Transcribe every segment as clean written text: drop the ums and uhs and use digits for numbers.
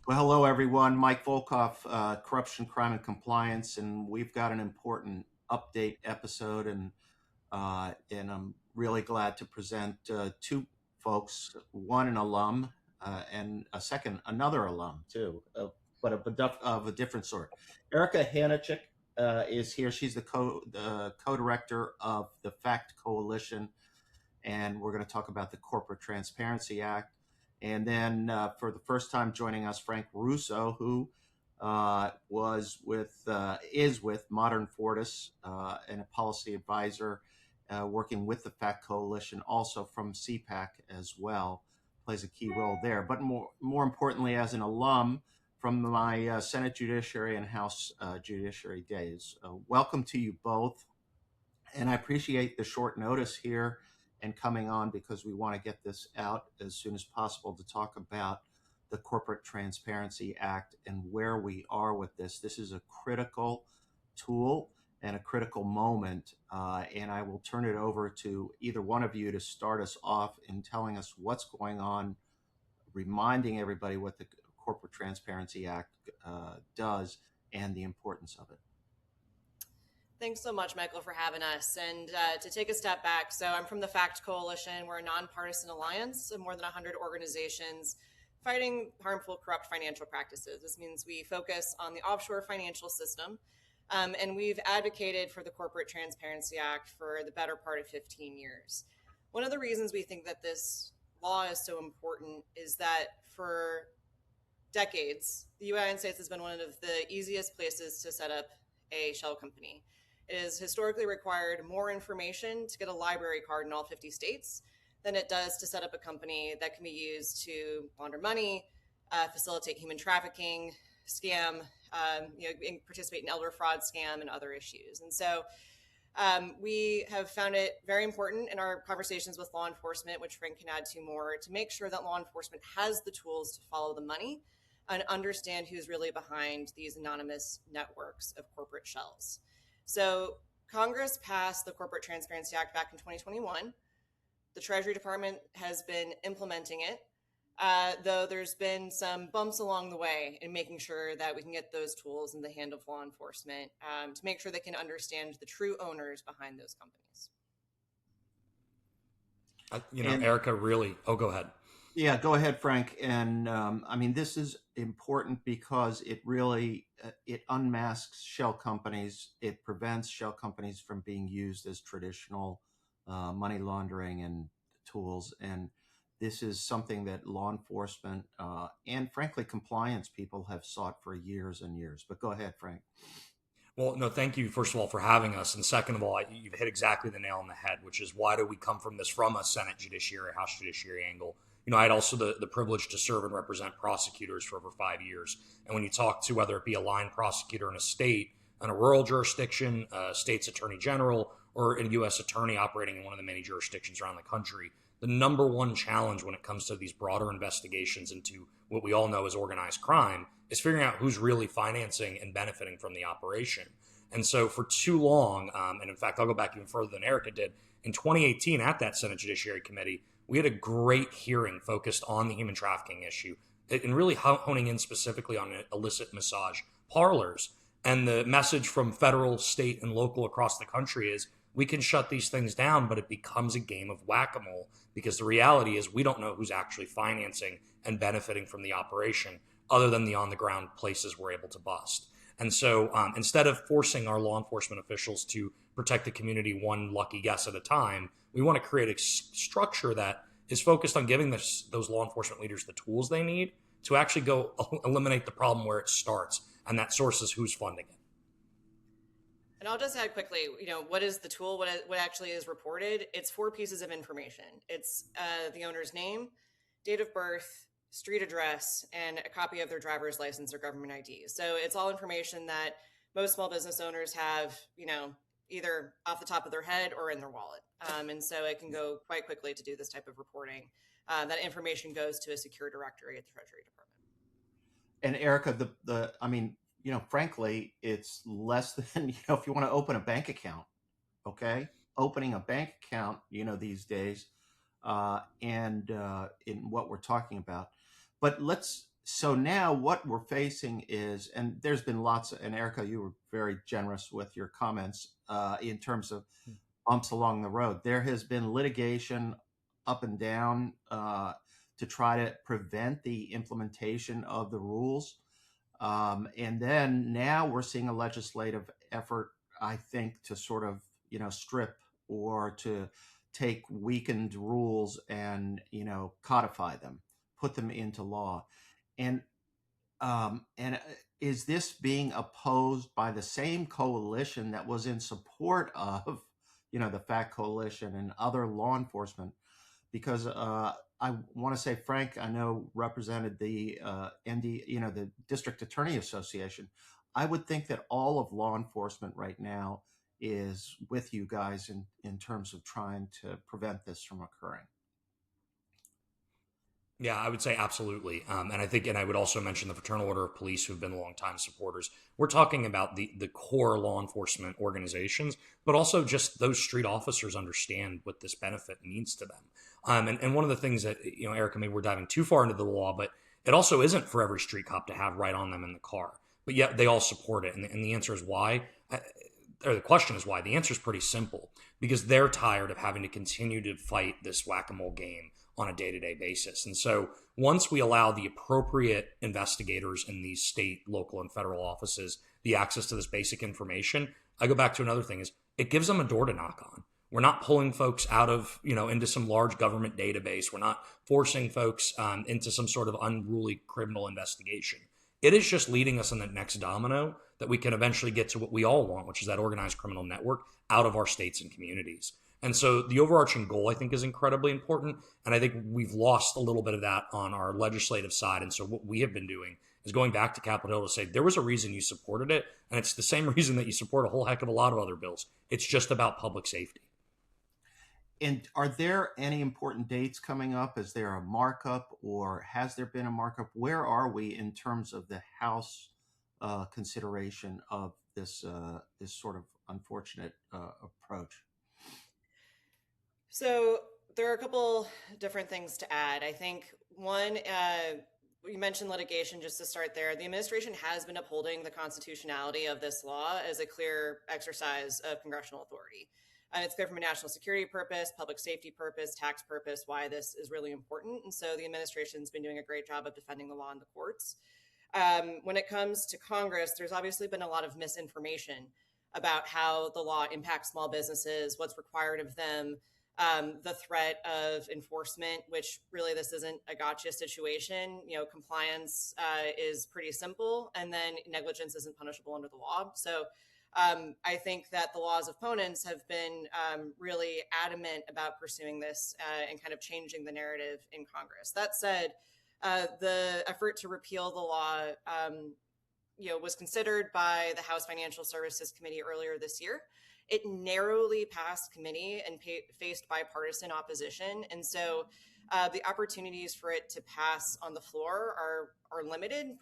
Well, hello everyone. Mike Volkov, Corruption, Crime, and Compliance, and we've got an important update episode, and I'm really glad to present two folks, one an alum, and another alum too, but of a different sort. Erica Hanachik is here. She's the co-director of the FACT Coalition, and we're going to talk about the Corporate Transparency Act. And then for the first time joining us, Frank Russo, who is with Modern Fortis and a policy advisor working with the FACT Coalition, also from CPAC as well, plays a key role there. But more importantly, as an alum from my Senate Judiciary and House Judiciary days, welcome to you both. And I appreciate the short notice here and coming on because we want to get this out as soon as possible to talk about the Corporate Transparency Act and where we are with this. This is a critical tool and a critical moment. And I will turn it over to either one of you to start us off in telling us what's going on, reminding everybody what the Corporate Transparency Act does and the importance of it. Thanks so much, Michael, for having us. And to take a step back, so I'm from the FACT Coalition. We're a nonpartisan alliance of more than 100 organizations fighting harmful, corrupt financial practices. This means we focus on the offshore financial system, and we've advocated for the Corporate Transparency Act for the better part of 15 years. One of the reasons we think that this law is so important is that for decades, the United States has been one of the easiest places to set up a shell company. It has historically required more information to get a library card in all 50 states than it does to set up a company that can be used to launder money, facilitate human trafficking, scam, participate in elder fraud scam and other issues. And so we have found it very important in our conversations with law enforcement, which Frank can add to more, to make sure that law enforcement has the tools to follow the money and understand who's really behind these anonymous networks of corporate shells. So Congress passed the Corporate Transparency Act back in 2021. The Treasury Department has been implementing it, though there's been some bumps along the way in making sure that we can get those tools in the hand of law enforcement to make sure they can understand the true owners behind those companies. And Erica really. Oh, go ahead. Yeah, go ahead, Frank. And I mean, this is important because it really it unmasks shell companies. It prevents shell companies from being used as traditional money laundering and tools. And this is something that law enforcement and, frankly, compliance people have sought for years and years. But go ahead, Frank. Well, no, thank you, first of all, for having us. And second of all, you've hit exactly the nail on the head, which is why do we come from this from a Senate Judiciary, House Judiciary angle? I had also the privilege to serve and represent prosecutors for over 5 years. And when you talk to whether it be a line prosecutor in a state, in a rural jurisdiction, a state's attorney general, or a U.S. attorney operating in one of the many jurisdictions around the country, the number one challenge when it comes to these broader investigations into what we all know as organized crime is figuring out who's really financing and benefiting from the operation. And so for too long, and in fact, I'll go back even further than Erica did, in 2018 at that Senate Judiciary Committee, we had a great hearing focused on the human trafficking issue and really honing in specifically on illicit massage parlors. And the message from federal, state, and local across the country is we can shut these things down, but it becomes a game of whack-a-mole because the reality is we don't know who's actually financing and benefiting from the operation other than the on-the-ground places we're able to bust. And so instead of forcing our law enforcement officials to protect the community one lucky guess at a time, we want to create a structure that is focused on giving those law enforcement leaders the tools they need to actually go eliminate the problem where it starts, and that source is who's funding it. And I'll just add quickly, what is the tool? What actually is reported? It's 4 pieces of information. It's the owner's name, date of birth, street address, and a copy of their driver's license or government ID. So it's all information that most small business owners have, either off the top of their head or in their wallet. And so it can go quite quickly to do this type of reporting. That information goes to a secure directory at the Treasury Department. And Erica, I mean, frankly, it's less than, if you want to open a bank account, okay? Opening a bank account, these days, and in what we're talking about. But let's So now what we're facing is, and there's been lots of, and Erica, you were very generous with your comments in terms of bumps along the road. There has been litigation up and down to try to prevent the implementation of the rules. And then now we're seeing a legislative effort, I think, to sort of, strip or to take weakened rules and, codify them, put them into law. And is this being opposed by the same coalition that was in support of, the FACT Coalition and other law enforcement? Because I want to say, Frank, I know represented the the District Attorney Association. I would think that all of law enforcement right now is with you guys in terms of trying to prevent this from occurring. Yeah, I would say absolutely. And I think, and I would also mention the Fraternal Order of Police, who've been longtime supporters. We're talking about the core law enforcement organizations, but also just those street officers understand what this benefit means to them. And one of the things that, Erica, maybe we're diving too far into the law, but it also isn't for every street cop to have right on them in the car. But yet they all support it. And the answer is why. Or the question is why. The answer is pretty simple, because they're tired of having to continue to fight this whack-a-mole game on a day-to-day basis. And so once we allow the appropriate investigators in these state, local, and federal offices the access to this basic information, I go back to another thing is it gives them a door to knock on. We're not pulling folks out of, into some large government database. We're not forcing folks into some sort of unruly criminal investigation. It is just leading us in the next domino that we can eventually get to what we all want, which is that organized criminal network out of our states and communities. And so the overarching goal, I think, is incredibly important. And I think we've lost a little bit of that on our legislative side. And so what we have been doing is going back to Capitol Hill to say there was a reason you supported it. And it's the same reason that you support a whole heck of a lot of other bills. It's just about public safety. And are there any important dates coming up? Is there a markup, or has there been a markup? Where are we in terms of the House consideration of this this sort of unfortunate approach? So there are a couple different things to add. I think one, you mentioned litigation, just to start there. The administration has been upholding the constitutionality of this law as a clear exercise of congressional authority. It's clear from a national security purpose, public safety purpose, tax purpose, why this is really important. And so the administration's been doing a great job of defending the law in the courts. When it comes to Congress, there's obviously been a lot of misinformation about how the law impacts small businesses, what's required of them, the threat of enforcement, which really this isn't a gotcha situation. Compliance is pretty simple, and then negligence isn't punishable under the law. So I think that the law's opponents have been really adamant about pursuing this and kind of changing the narrative in Congress. That said, the effort to repeal the law, was considered by the House Financial Services Committee earlier this year. It narrowly passed committee and faced bipartisan opposition. And so the opportunities for it to pass on the floor are limited,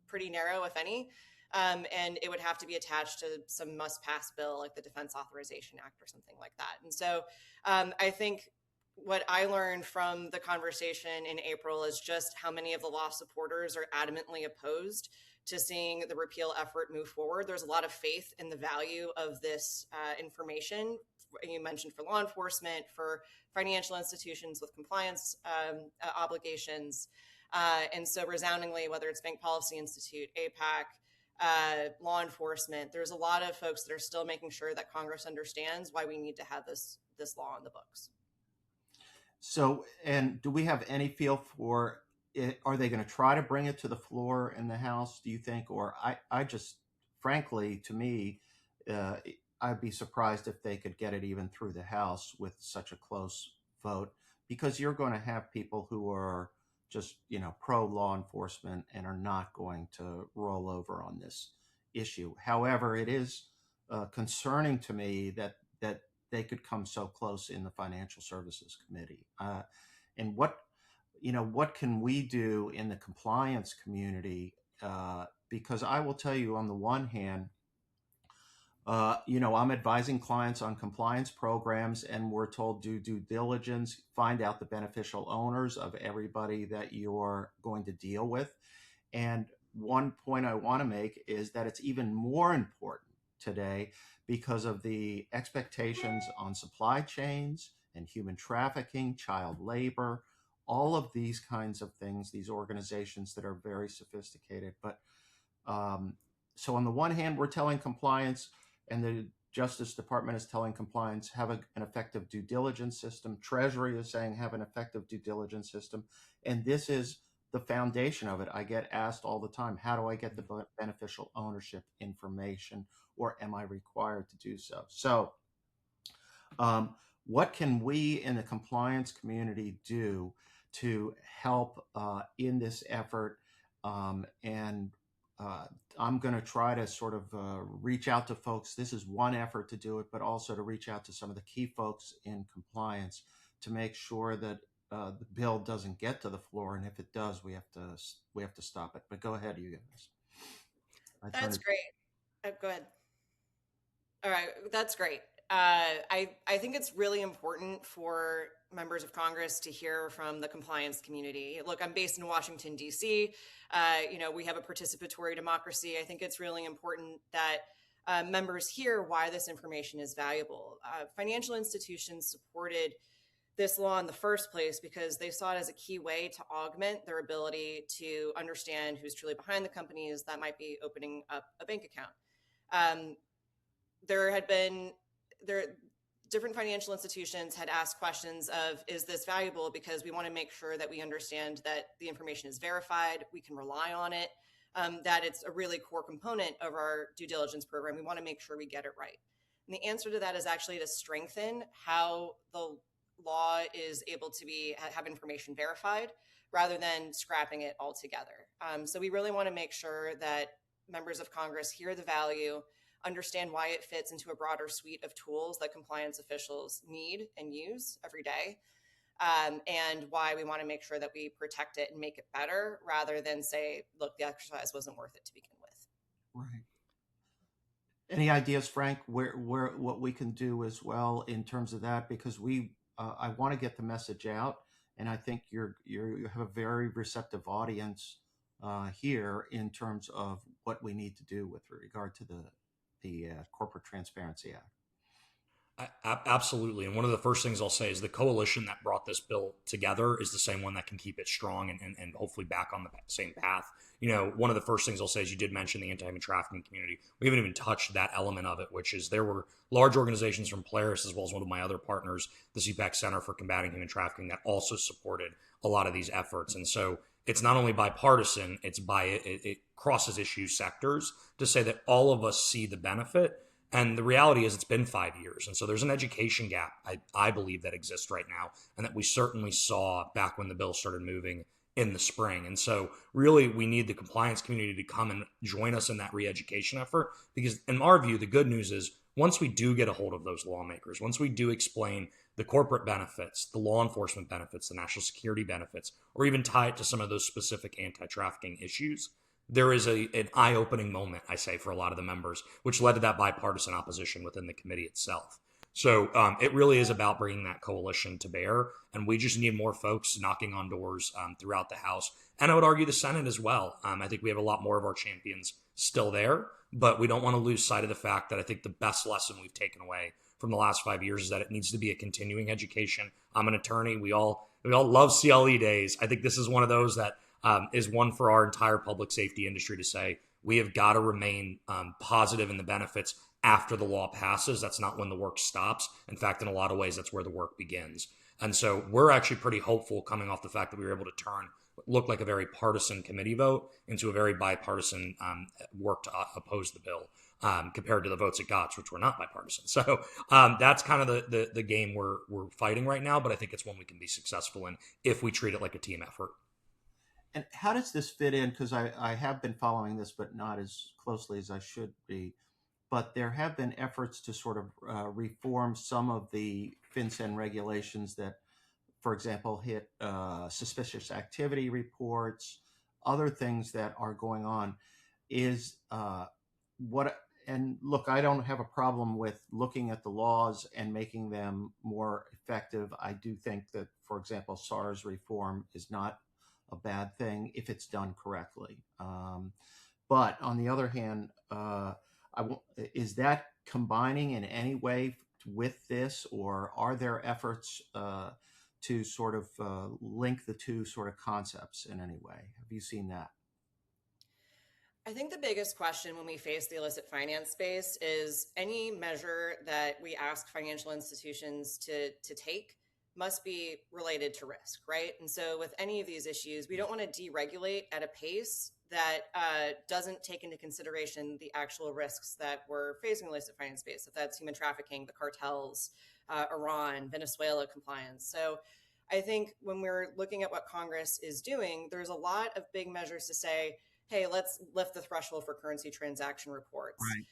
pretty narrow, if any. And it would have to be attached to some must-pass bill like the Defense Authorization Act or something like that. And so I think what I learned from the conversation in April is just how many of the law supporters are adamantly opposed to seeing the repeal effort move forward. There's a lot of faith in the value of this information. You mentioned for law enforcement, for financial institutions with compliance obligations. And so resoundingly, whether it's Bank Policy Institute, APAC, law enforcement, there's a lot of folks that are still making sure that Congress understands why we need to have this law on the books. So, and do we have any feel for it? Are they going to try to bring it to the floor in the House, do you think? Or I just, frankly, to me, I'd be surprised if they could get it even through the House with such a close vote, because you're going to have people who are just, pro law enforcement and are not going to roll over on this issue. However, it is concerning to me that they could come so close in the Financial Services Committee. And what can we do in the compliance community? Because I will tell you, on the one hand, I'm advising clients on compliance programs, and we're told do due diligence, find out the beneficial owners of everybody that you're going to deal with. And one point I want to make is that it's even more important today because of the expectations on supply chains and human trafficking, child labor, all of these kinds of things, these organizations that are very sophisticated. But so on the one hand, we're telling compliance, and the Justice Department is telling compliance, have an effective due diligence system. Treasury is saying have an effective due diligence system. And this is the foundation of it. I get asked all the time, how do I get the beneficial ownership information, or am I required to do so? So what can we in the compliance community do to help in this effort? And I'm going to try to sort of reach out to folks. This is one effort to do it, but also to reach out to some of the key folks in compliance to make sure that the bill doesn't get to the floor, and if it does, we have to stop it. But go ahead, you guys. That's great. Go ahead. All right, that's great. I think it's really important for members of Congress to hear from the compliance community. Look, I'm based in Washington, D.C. We have a participatory democracy. I think it's really important that members hear why this information is valuable. Financial institutions supported this law in the first place because they saw it as a key way to augment their ability to understand who's truly behind the companies that might be opening up a bank account. Different financial institutions had asked questions of, is this valuable? Because we want to make sure that we understand that the information is verified, we can rely on it, that it's a really core component of our due diligence program. We want to make sure we get it right. And the answer to that is actually to strengthen how the law is able to have information verified rather than scrapping it altogether. So we really want to make sure that members of Congress hear the value, understand why it fits into a broader suite of tools that compliance officials need and use every day, and why we want to make sure that we protect it and make it better rather than say, look, the exercise wasn't worth it to begin with. Right. Any ideas, Frank, where what we can do as well in terms of that? Because I want to get the message out, and I think you have a very receptive audience here in terms of what we need to do with regard to the Corporate Transparency Act. Absolutely. And one of the first things I'll say is the coalition that brought this bill together is the same one that can keep it strong and hopefully back on the same path. One of the first things I'll say is you did mention the anti-human trafficking community. We haven't even touched that element of it, which is there were large organizations from Polaris, as well as one of my other partners, the CPAC Center for Combating Human Trafficking, that also supported a lot of these efforts. And so it's not only bipartisan, it crosses issue sectors to say that all of us see the benefit. And the reality is it's been 5 years. And so there's an education gap, I believe, that exists right now, and that we certainly saw back when the bill started moving in the spring. And so really we need the compliance community to come and join us in that re-education effort, because in our view, the good news is once we do get a hold of those lawmakers, once we do explain the corporate benefits, the law enforcement benefits, the national security benefits, or even tie it to some of those specific anti-trafficking issues, there is an eye-opening moment, I say, for a lot of the members, which led to that bipartisan opposition within the committee itself. So it really is about bringing that coalition to bear, and we just need more folks knocking on doors throughout the House. And I would argue the Senate as well. I think we have a lot more of our champions still there, but we don't want to lose sight of the fact that I think the best lesson we've taken away from the last 5 years is that it needs to be a continuing education. I'm an attorney. We all love CLE days. I think this is one of those that is one for our entire public safety industry to say, we have got to remain positive in the benefits after the law passes. That's not when the work stops. In fact, in a lot of ways, that's where the work begins. And so we're actually pretty hopeful coming off the fact that we were able to turn what looked like a very partisan committee vote into a very bipartisan work to oppose the bill compared to the votes it got, which were not bipartisan. So that's kind of the game we're fighting right now. But I think it's one we can be successful in if we treat it like a team effort. And how does this fit in? Because I have been following this, but not as closely as I should be. But there have been efforts to sort of reform some of the FinCEN regulations that, for example, hit suspicious activity reports, other things that are going on. and look, I don't have a problem with looking at the laws and making them more effective. I do think that, for example, SARS reform is not a bad thing if it's done correctly. But on the other hand, is that combining in any way with this, or are there efforts to sort of link the two sort of concepts in any way? Have you seen that? I think the biggest question when we face the illicit finance space is any measure that we ask financial institutions to take must be related to risk, right? And so with any of these issues, we don't want to deregulate at a pace that doesn't take into consideration the actual risks that we're facing in the illicit finance space, if that's human trafficking, the cartels, Iran, Venezuela compliance. So I think when we're looking at what Congress is doing, there's a lot of big measures to say, hey, let's lift the threshold for currency transaction reports. Right.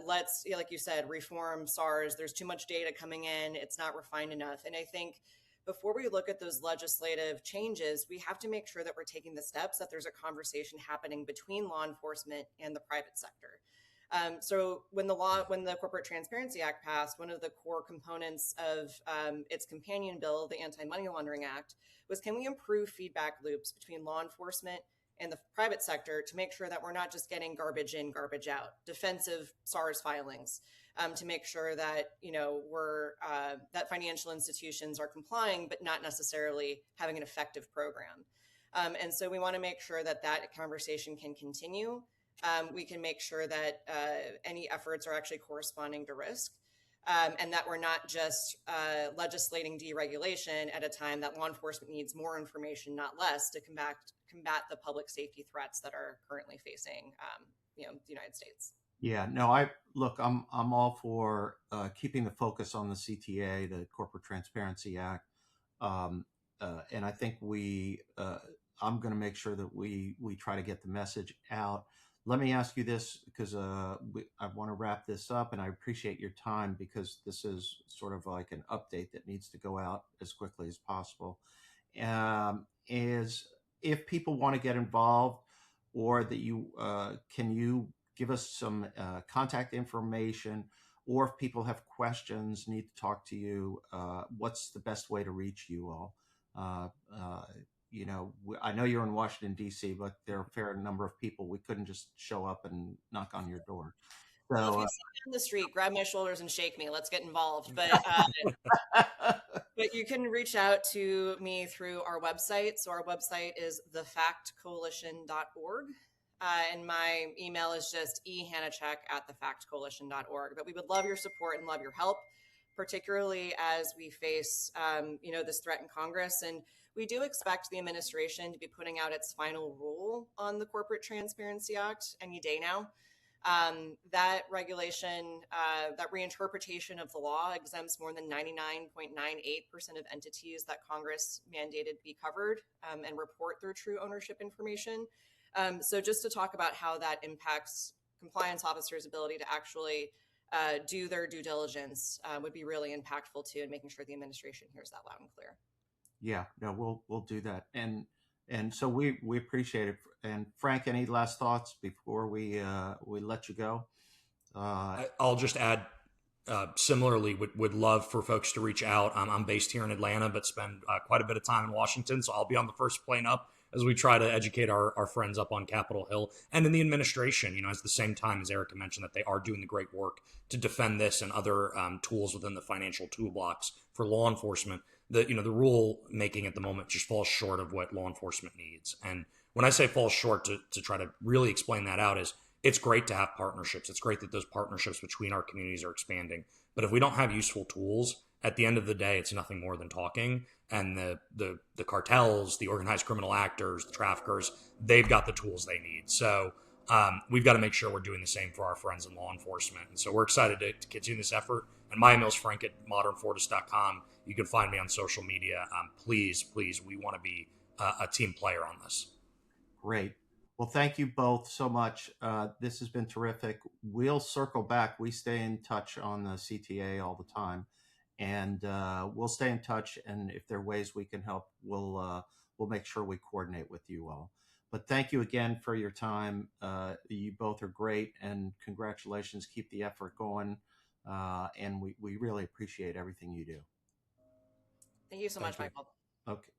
Let's, like you said, reform SARS. There's too much data coming in. It's not refined enough. And I think before we look at those legislative changes, we have to make sure that we're taking the steps, that there's a conversation happening between law enforcement and the private sector. So when the Corporate Transparency Act passed, one of the core components of its companion bill, the Anti-Money Laundering Act, was can we improve feedback loops between law enforcement and the private sector to make sure that we're not just getting garbage in, garbage out, defensive SARS filings, to make sure that we're that financial institutions are complying, but not necessarily having an effective program. And so we want to make sure that that conversation can continue. We can make sure that any efforts are actually corresponding to risk. And that we're not just legislating deregulation at a time that law enforcement needs more information, not less, to combat the public safety threats that are currently facing the United States. Yeah, no, I'm all for keeping the focus on the CTA, the Corporate Transparency Act, and I think I'm going to make sure that we try to get the message out. Let me ask you this, because I want to wrap this up, and I appreciate your time, because this is sort of like an update that needs to go out as quickly as possible. Is if people want to get involved, or that can you give us some contact information, or if people have questions, need to talk to you, what's the best way to reach you all? I know you're in Washington, D.C., but there are a fair number of people. We couldn't just show up and knock on your door. So, well, if you see me on the street, grab my shoulders and shake me. Let's get involved. But but you can reach out to me through our website. So our website is thefactcoalition.org. And my email is just ehanachek@thefactcoalition.org. But we would love your support and love your help, particularly as we face, this threat in Congress. And we do expect the administration to be putting out its final rule on the Corporate Transparency Act any day now. That regulation, that reinterpretation of the law exempts more than 99.98% of entities that Congress mandated be covered and report their true ownership information. So just to talk about how that impacts compliance officers' ability to actually do their due diligence would be really impactful too, in making sure the administration hears that loud and clear. Yeah, no, we'll do that, and so we appreciate it. And Frank, any last thoughts before we let you go? I'll just add, similarly, would love for folks to reach out. I'm based here in Atlanta, but spend quite a bit of time in Washington, so I'll be on the first plane up as we try to educate our friends up on Capitol Hill and in the administration, at the same time, as Erica mentioned, that they are doing the great work to defend this and other tools within the financial toolbox for law enforcement. The rule making at the moment just falls short of what law enforcement needs. And when I say falls short, to try to really explain that out, is it's great to have partnerships. It's great that those partnerships between our communities are expanding. But if we don't have useful tools, at the end of the day, it's nothing more than talking. And the cartels, the organized criminal actors, the traffickers, they've got the tools they need. So we've got to make sure we're doing the same for our friends in law enforcement. And so we're excited to continue this effort. And my email is frank@modernfortis.com. You can find me on social media. Please, we want to be a team player on this. Great. Well, thank you both so much. This has been terrific. We'll circle back. We stay in touch on the CTA all the time, and we'll stay in touch. And if there are ways we can help, we'll make sure we coordinate with you all. But thank you again for your time. You both are great, and congratulations. Keep the effort going. And we really appreciate everything you do. Thank you so Thank much, you. Michael. Okay.